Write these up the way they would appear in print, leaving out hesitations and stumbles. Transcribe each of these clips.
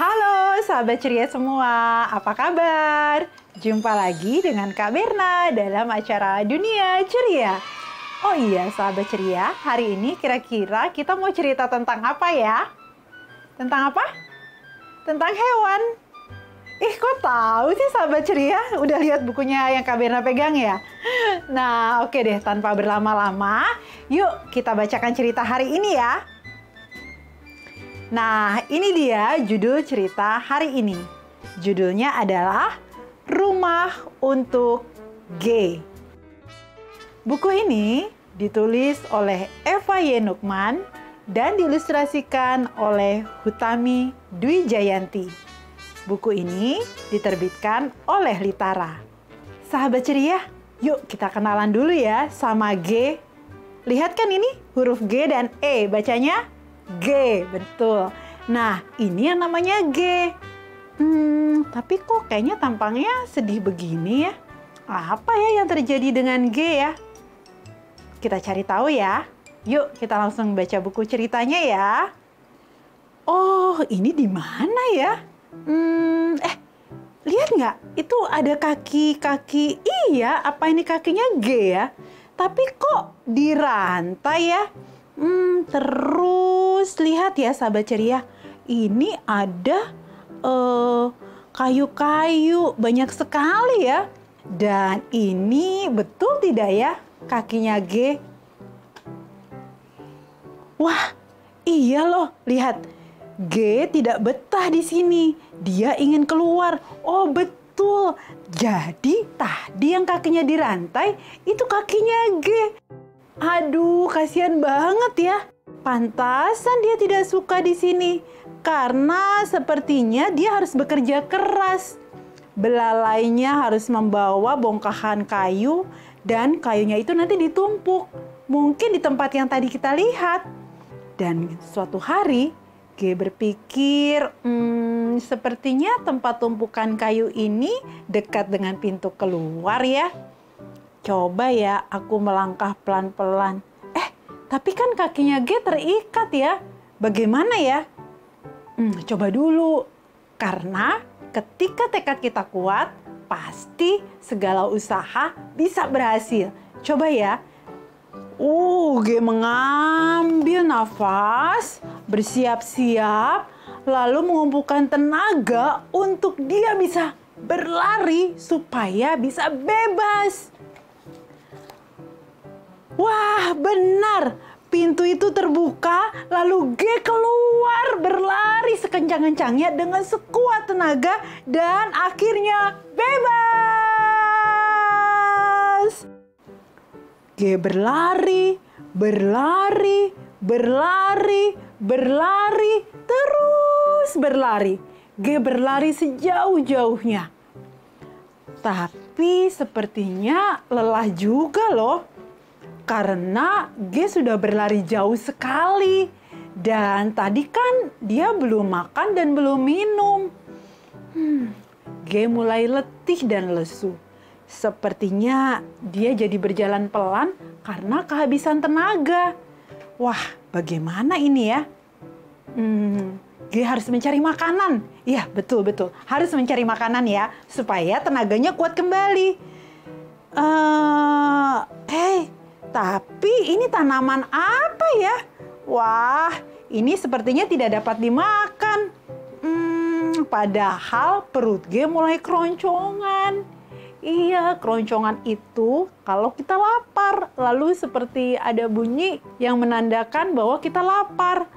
Halo sahabat ceria semua, apa kabar? Jumpa lagi dengan Kak Berna dalam acara Dunia Ceria. Oh iya sahabat ceria, hari ini kira-kira kita mau cerita tentang apa ya? Tentang apa? Tentang hewan. Kok tahu sih sahabat ceria? Udah lihat bukunya yang Kak Berna pegang ya? Nah oke deh, tanpa berlama-lama, yuk kita bacakan cerita hari ini ya. Nah, ini dia judul cerita hari ini. Judulnya adalah Rumah untuk G. Buku ini ditulis oleh Eva Y. Nukman dan diilustrasikan oleh Hutami Dwi Jayanti. Buku ini diterbitkan oleh Litara. Sahabat ceria, yuk kita kenalan dulu ya sama G. Lihat kan ini huruf G dan E, bacanya G, betul. Nah, ini yang namanya G. Tapi kok kayaknya tampangnya sedih begini ya? Apa ya yang terjadi dengan G ya? Kita cari tahu ya. Yuk, kita langsung baca buku ceritanya ya. Oh, ini di mana ya? Lihat nggak? Itu ada kaki-kaki. Iya, apa ini kakinya G ya? Tapi kok dirantai ya? Terus lihat ya sahabat ceria, ini ada kayu-kayu banyak sekali ya. Dan ini betul tidak ya kakinya G? Wah, iya loh, lihat. G tidak betah di sini. Dia ingin keluar. Oh, betul. Jadi tadi yang kakinya dirantai itu kakinya G. Aduh, kasihan banget ya. Pantasan dia tidak suka di sini. Karena sepertinya dia harus bekerja keras. Belalainya harus membawa bongkahan kayu dan kayunya itu nanti ditumpuk. Mungkin di tempat yang tadi kita lihat. Dan suatu hari, G berpikir, sepertinya tempat tumpukan kayu ini dekat dengan pintu keluar ya. Coba ya aku melangkah pelan-pelan. Tapi kan kakinya G terikat ya. Bagaimana ya? Coba dulu. Karena ketika tekad kita kuat, pasti segala usaha bisa berhasil. Coba ya. G mengambil nafas, bersiap-siap, lalu mengumpulkan tenaga untuk dia bisa berlari supaya bisa bebas. Wah, benar. Pintu itu terbuka, lalu G keluar berlari sekencang-kencangnya dengan sekuat tenaga dan akhirnya bebas. G berlari, berlari, berlari, berlari, terus berlari. G berlari sejauh-jauhnya. Tapi sepertinya lelah juga loh. Karena G sudah berlari jauh sekali. Dan tadi kan dia belum makan dan belum minum. G mulai letih dan lesu. Sepertinya dia jadi berjalan pelan karena kehabisan tenaga. Wah, bagaimana ini ya? G harus mencari makanan. Iya, betul-betul. Harus mencari makanan ya, supaya tenaganya kuat kembali. Tapi ini tanaman apa ya? Wah, ini sepertinya tidak dapat dimakan. Padahal perut G mulai keroncongan. Iya, keroncongan itu kalau kita lapar. Lalu seperti ada bunyi yang menandakan bahwa kita lapar.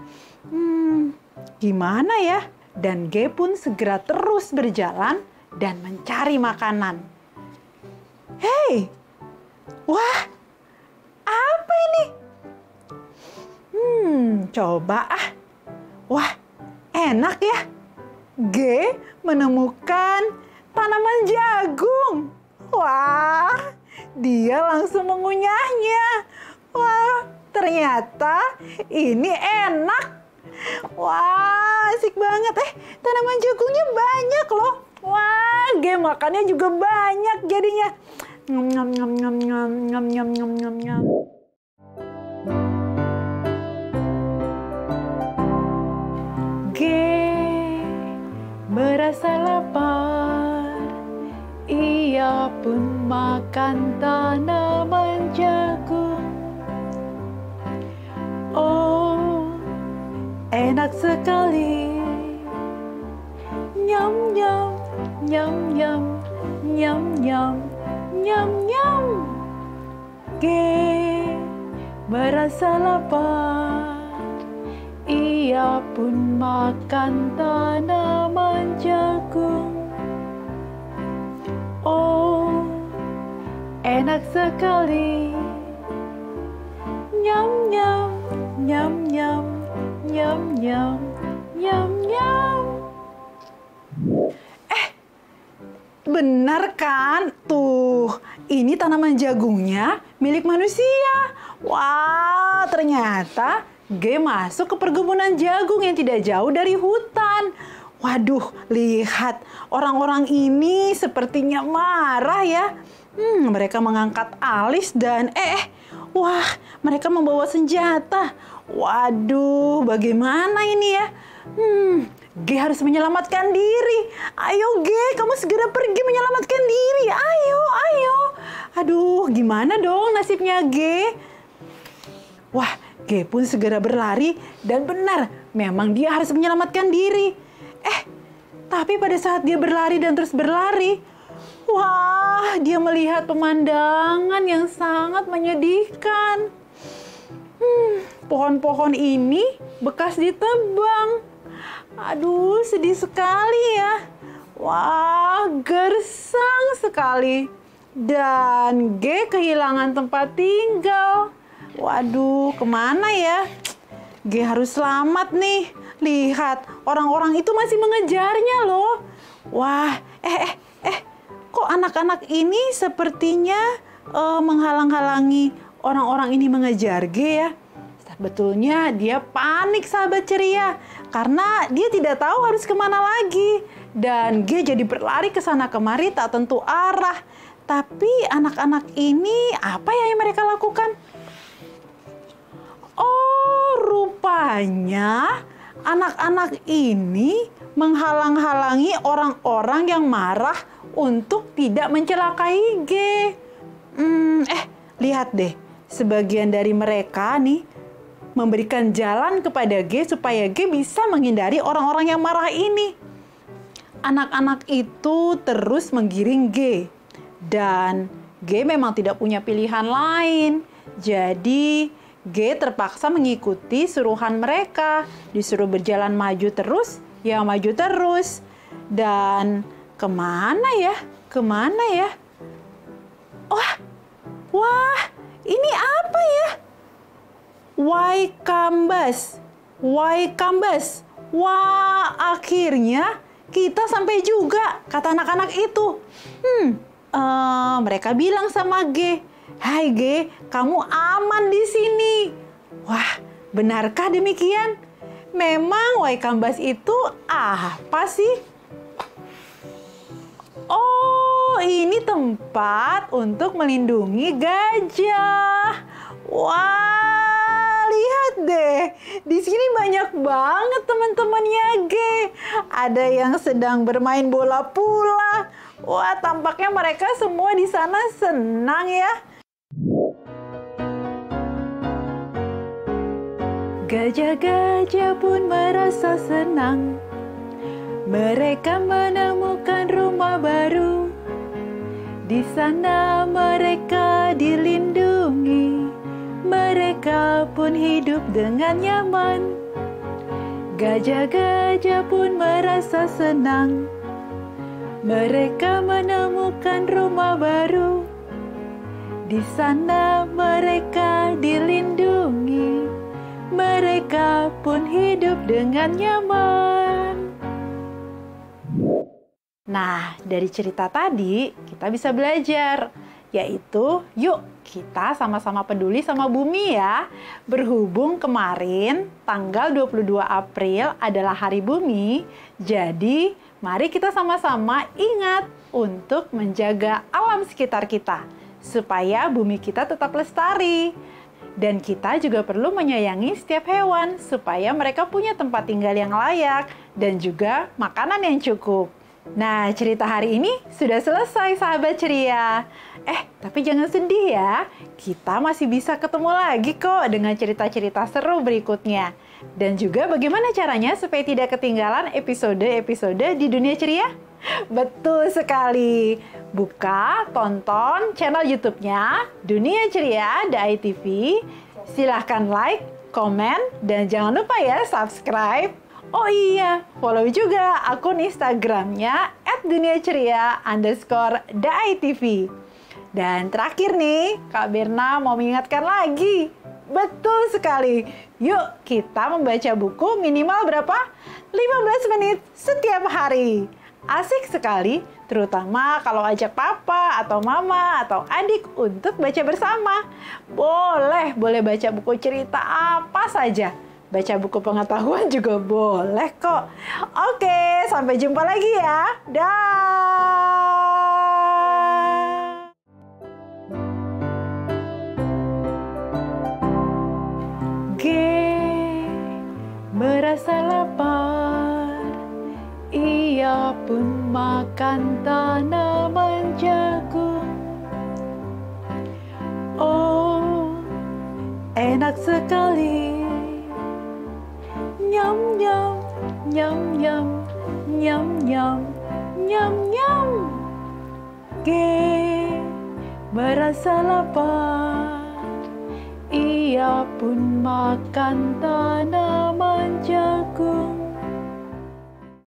Gimana ya? Dan G pun segera terus berjalan dan mencari makanan. Hei! Wah! Apa ini? Coba ah. Wah, enak ya. G menemukan tanaman jagung. Wah, dia langsung mengunyahnya. Wah, ternyata ini enak. Wah, asik banget. Tanaman jagungnya banyak loh. Wah, G makannya juga banyak jadinya. Ngam ngam ngam ngam ngam ngam ngam ngam ngam. G merasa lapar. Ia pun makan tanaman jagung. Oh, enak sekali. Nyam nyam, nyam nyam, nyam nyam, nyam nyam. G merasa lapar. Ia pun makan tanaman jagung. Oh, enak sekali. Nyam nyam, nyam nyam, nyam nyam, nyam nyam. Benar kan? Tuh, ini tanaman jagungnya milik manusia. Wah, ternyata G masuk ke perkebunan jagung yang tidak jauh dari hutan. Waduh, lihat, orang-orang ini sepertinya marah ya. Mereka mengangkat alis dan wah, mereka membawa senjata. Waduh, bagaimana ini ya? G harus menyelamatkan diri. Ayo G, kamu segera pergi menyelamatkan diri. Ayo, ayo. Aduh, gimana dong nasibnya G? Wah, G pun segera berlari dan benar, memang dia harus menyelamatkan diri. Tapi pada saat dia berlari dan terus berlari, wah, dia melihat pemandangan yang sangat menyedihkan. Pohon-pohon ini bekas ditebang. Aduh, sedih sekali ya. Wah, gersang sekali. Dan G kehilangan tempat tinggal. Waduh, kemana ya? G harus selamat nih. Lihat, orang-orang itu masih mengejarnya loh. Wah, kok anak-anak ini sepertinya menghalang-halangi orang-orang ini mengejar G ya? Sebetulnya dia panik sahabat ceria, karena dia tidak tahu harus kemana lagi. Dan G jadi berlari ke sana kemari tak tentu arah. Tapi anak-anak ini apa ya yang mereka lakukan? Oh, rupanya anak-anak ini menghalang-halangi orang-orang yang marah untuk tidak mencelakai G. Lihat deh, sebagian dari mereka nih memberikan jalan kepada G supaya G bisa menghindari orang-orang yang marah ini. Anak-anak itu terus menggiring G. Dan G memang tidak punya pilihan lain. Jadi G terpaksa mengikuti suruhan mereka. Disuruh berjalan maju terus, ya maju terus. Dan kemana ya? Kemana ya? Wah, ini apa ya? Waikambas. Wah, akhirnya kita sampai juga, kata anak-anak itu. Mereka bilang sama G, "Hai G, kamu aman di sini." Wah, benarkah demikian? Memang Waikambas itu apa sih? Oh, ini tempat untuk melindungi gajah. Wah, lihat deh. Di sini banyak banget teman-temannya G. Ada yang sedang bermain bola pula. Wah, tampaknya mereka semua di sana senang ya. Gajah-gajah pun merasa senang. Mereka menemukan rumah baru. Di sana mereka dilindungi. Mereka pun hidup dengan nyaman. Gajah-gajah pun merasa senang. Mereka menemukan rumah baru. Di sana mereka dilindungi. Mereka pun hidup dengan nyaman. Nah, dari cerita tadi kita bisa belajar, yaitu yuk kita sama-sama peduli sama bumi ya. Berhubung kemarin tanggal 22 April adalah Hari Bumi, jadi mari kita sama-sama ingat untuk menjaga alam sekitar kita supaya bumi kita tetap lestari. Dan kita juga perlu menyayangi setiap hewan supaya mereka punya tempat tinggal yang layak dan juga makanan yang cukup. Nah, cerita hari ini sudah selesai, sahabat ceria. Tapi jangan sedih ya. Kita masih bisa ketemu lagi kok dengan cerita-cerita seru berikutnya. Dan juga bagaimana caranya supaya tidak ketinggalan episode-episode di Dunia Ceria? Betul sekali. Buka, tonton channel YouTube-nya Dunia Ceria The ITV. Silahkan like, komen, dan jangan lupa ya subscribe. Oh iya, follow juga akun Instagramnya @duniaceria_the_ITV. Dan terakhir nih, Kak Berna mau mengingatkan lagi. Betul sekali. Yuk kita membaca buku minimal berapa? 15 menit setiap hari. Asik sekali, terutama kalau ajak papa atau mama atau adik untuk baca bersama. Boleh baca buku cerita apa saja. Baca buku pengetahuan juga boleh kok. Oke, sampai jumpa lagi ya. Dah. G merasa lapar, ia pun makan tanaman jagung. Oh, enak sekali. Nyam nyam, nyam nyam, nyam nyam, nyam nyam. G merasa lapar, ia pun makan tanaman jagung.